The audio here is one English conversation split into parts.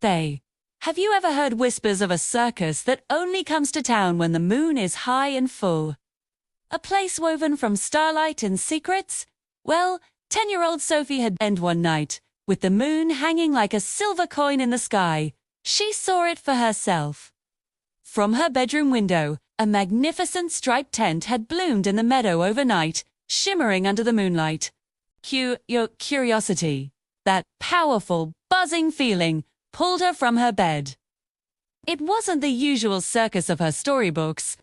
They. Have you ever heard whispers of a circus that only comes to town when the moon is high and full? A place woven from starlight and secrets? Well, 10-year-old Sophie had end one night, with the moon hanging like a silver coin in the sky. She saw it for herself. From her bedroom window, a magnificent striped tent had bloomed in the meadow overnight, shimmering under the moonlight. Your curiosity, that powerful, buzzing feeling, pulled her from her bed. It wasn't the usual circus of her storybooks.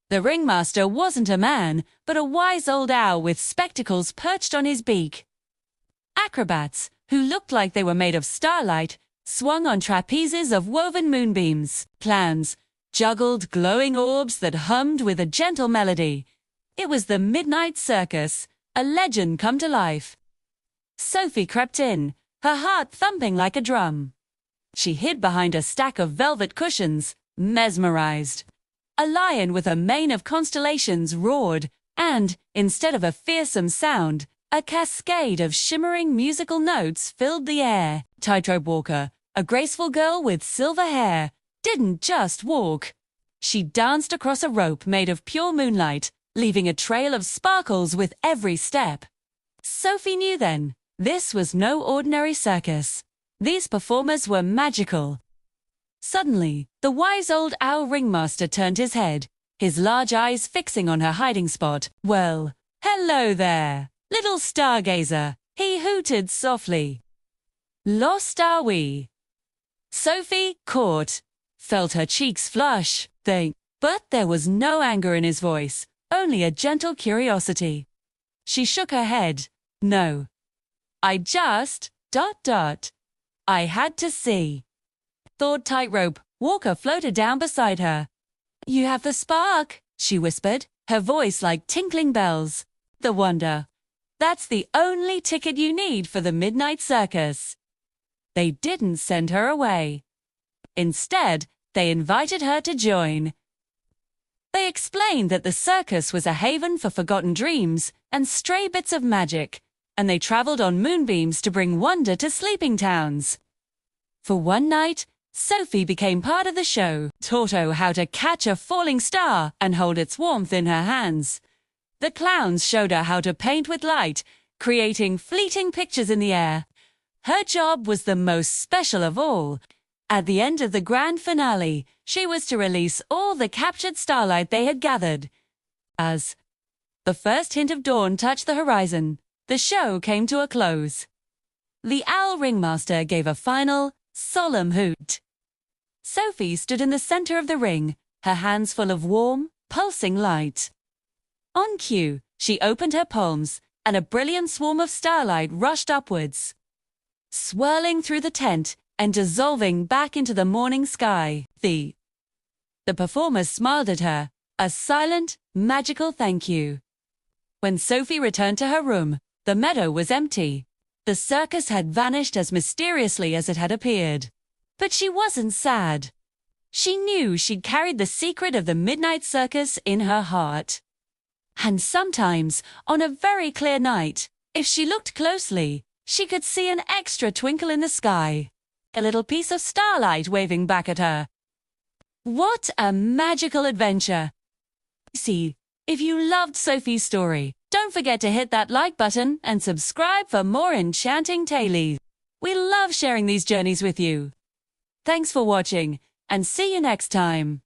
The ringmaster wasn't a man, but a wise old owl with spectacles perched on his beak. Acrobats, who looked like they were made of starlight, swung on trapezes of woven moonbeams. Clowns juggled glowing orbs that hummed with a gentle melody. It was the Midnight Circus, a legend come to life. Sophie crept in, her heart thumping like a drum. She hid behind a stack of velvet cushions, mesmerized. A lion with a mane of constellations roared, and, instead of a fearsome sound, a cascade of shimmering musical notes filled the air. Tightrope walker, a graceful girl with silver hair, didn't just walk. She danced across a rope made of pure moonlight, leaving a trail of sparkles with every step. Sophie knew then, this was no ordinary circus. These performers were magical. Suddenly, the wise old owl ringmaster turned his head, his large eyes fixing on her hiding spot. "Well, hello there, little stargazer," he hooted softly. "Lost are we?" Sophie, caught, felt her cheeks flush. But there was no anger in his voice, only a gentle curiosity. She shook her head. "No. I just... I had to see." Thawed tightrope walker floated down beside her. "You have the spark," she whispered, her voice like tinkling bells. "The wonder. That's the only ticket you need for the Midnight Circus." They didn't send her away. Instead, they invited her to join. They explained that the circus was a haven for forgotten dreams and stray bits of magic, and they traveled on moonbeams to bring wonder to sleeping towns. For one night, Sophie became part of the show, taught her how to catch a falling star and hold its warmth in her hands. The clowns showed her how to paint with light, creating fleeting pictures in the air. Her job was the most special of all. At the end of the grand finale, she was to release all the captured starlight they had gathered. As the first hint of dawn touched the horizon, the show came to a close. The owl ringmaster gave a final, solemn hoot. Sophie stood in the center of the ring, her hands full of warm, pulsing light. On cue, she opened her palms, and a brilliant swarm of starlight rushed upwards, swirling through the tent and dissolving back into the morning sky. The performers smiled at her, a silent, magical thank you. When Sophie returned to her room, the meadow was empty. The circus had vanished as mysteriously as it had appeared. But she wasn't sad. She knew she'd carried the secret of the Midnight Circus in her heart. And sometimes, on a very clear night, if she looked closely, she could see an extra twinkle in the sky, a little piece of starlight waving back at her. What a magical adventure! See, if you loved Sophie's story, don't forget to hit that like button and subscribe for more enchanting tales. We love sharing these journeys with you. Thanks for watching, and see you next time.